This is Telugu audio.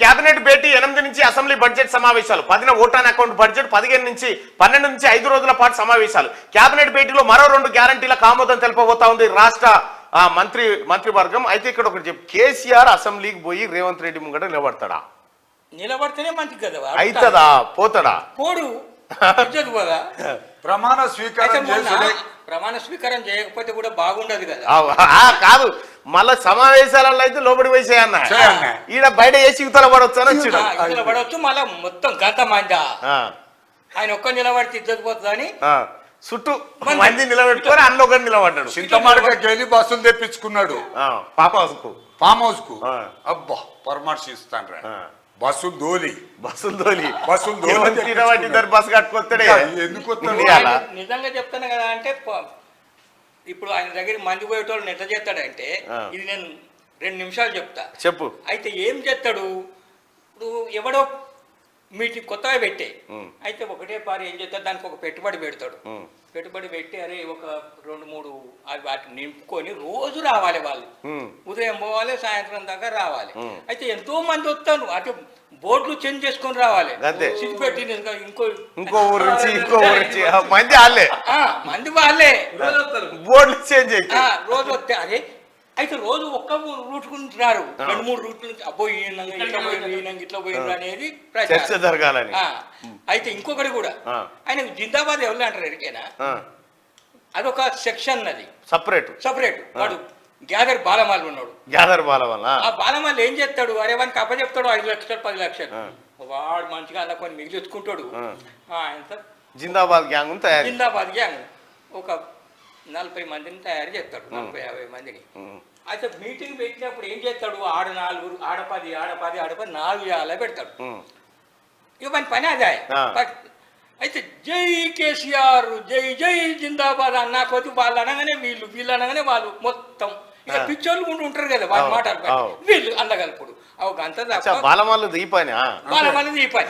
కేబినెట్ భేటీ 8 నుంచి అసెంబ్లీ బడ్జెట్ సమావేశాలు 10న ఓటాన్ అకౌంట్ బడ్జెట్ 15 నుంచి 12 నుంచి 5 రోజుల పాటు సమావేశాలు. కేబినెట్ భేటీలో మరో 2 గ్యారంటీలకు ఆమోదం తెలపబోతా ఉంది రాష్ట్ర మంత్రివర్గం. అయితే ఇక్కడ ఒకటి చెప్పు, కేసీఆర్ అసెంబ్లీకి పోయి రేవంత్ రెడ్డి ముంగట నిలబడతాడా? నిలబడితేనే మంచిది కదా. అవుతుందా పోతాడా? పోడు ప్రమాణ స్వీకారం చేయకపోతే కూడా బాగుండదు కదా. కాదు, మళ్ళా సమావేశాలలో అయితే లోపడి వేసేయన్న ఈడ బయట వేసి ఇతల పడవచ్చు అని వచ్చి పడవచ్చు. మళ్ళా మొత్తం గంట మంది ఆయన ఒక్క నిలబడితే ఇద్దరు పోతుందని చుట్టూ మంది నిలబెట్టుకొని అన్న ఒకటి నిలబడ్డాడు. చింతమార్గకి వెళ్ళి బస్సులు తెప్పించుకున్నాడు ఫామ్ హౌస్ కు. అబ్బా పరామర్శిస్తాను రా బస్సులు దోలి ఇద్దరు బస్సు కట్టుకొస్తాడే. ఎందుకు నిజంగా చెప్తాను కదా. అంటే ఇప్పుడు ఆయన దగ్గర మంది పోయేటోళ్ళు ఎట్లా చేస్తాడంటే, ఇది నేను 2 నిమిషాలు చెప్తా చెప్పు. అయితే ఏం చేస్తాడు, ఇప్పుడు ఎవడో మీటింగ్ కొత్తగా పెట్టే అయితే ఒకటే పారి ఏం చేస్తాడు, దానికి ఒక పెట్టుబడి పెడతాడు. పెట్టుబడి పెట్టి అరే ఒక 2-3 వాటిని నింపుకొని రోజు రావాలి వాళ్ళు. ఉదయం పోవాలి, సాయంత్రం దాకా రావాలి. అయితే ఎంతో మంది వస్తారు, అటు బోర్డులు చేంజ్ చేసుకొని రావాలి. సిద్దిపెట్టి ఇంకో ఊరు నుంచి మంది వాళ్ళే బోర్డులు చేంజ్ రోజు వస్తే అరే. అయితే రోజు ఒక్క రూట్ గురించి రారు, 2-3 రూట్ల నుంచి ఇట్లా పోయిన అనేది చర్చ జరగాలని. అయితే ఇంకొకటి కూడా ఆయన జిందాబాద్ ఎవరు అంటారు ఎరికైనా, అదొక సెక్షన్ అది సపరేట్. వాడు గ్యాదర్ బాలమాల ఉన్నాడు. ఆ బాలమాల ఏం చేస్తాడు, అరే వానికి అప్పచెప్తాడు 5 లక్షలు 10 లక్షలు, వాడు మంచిగా అలా కొన్ని మిగిలి తెచ్చుకుంటాడు. జిందాబాద్ గ్యాంగ్ ఒక 40 మందిని తయారు చేస్తాడు, 40-50 మందిని. అయితే మీటింగ్ పెట్టినప్పుడు ఏం చేస్తాడు, ఆడ 4 ఆడ 10 4 అలా పెడతాడు. ఇవన్నీ పని అదే. అయితే జై కేసీఆర్, జై జిందాబాద్ అన్నా కొద్ది వాళ్ళు అనగానే వీళ్ళు అనగానే వాళ్ళు మొత్తం ఇక పిచ్చోళ్ళు ఉంటారు కదా, వాళ్ళు మాట్లాడుతారు, వీళ్ళు అందగలుపుడు. అంత బాలమల్లు దీపాని బాలమల్లు దీపాని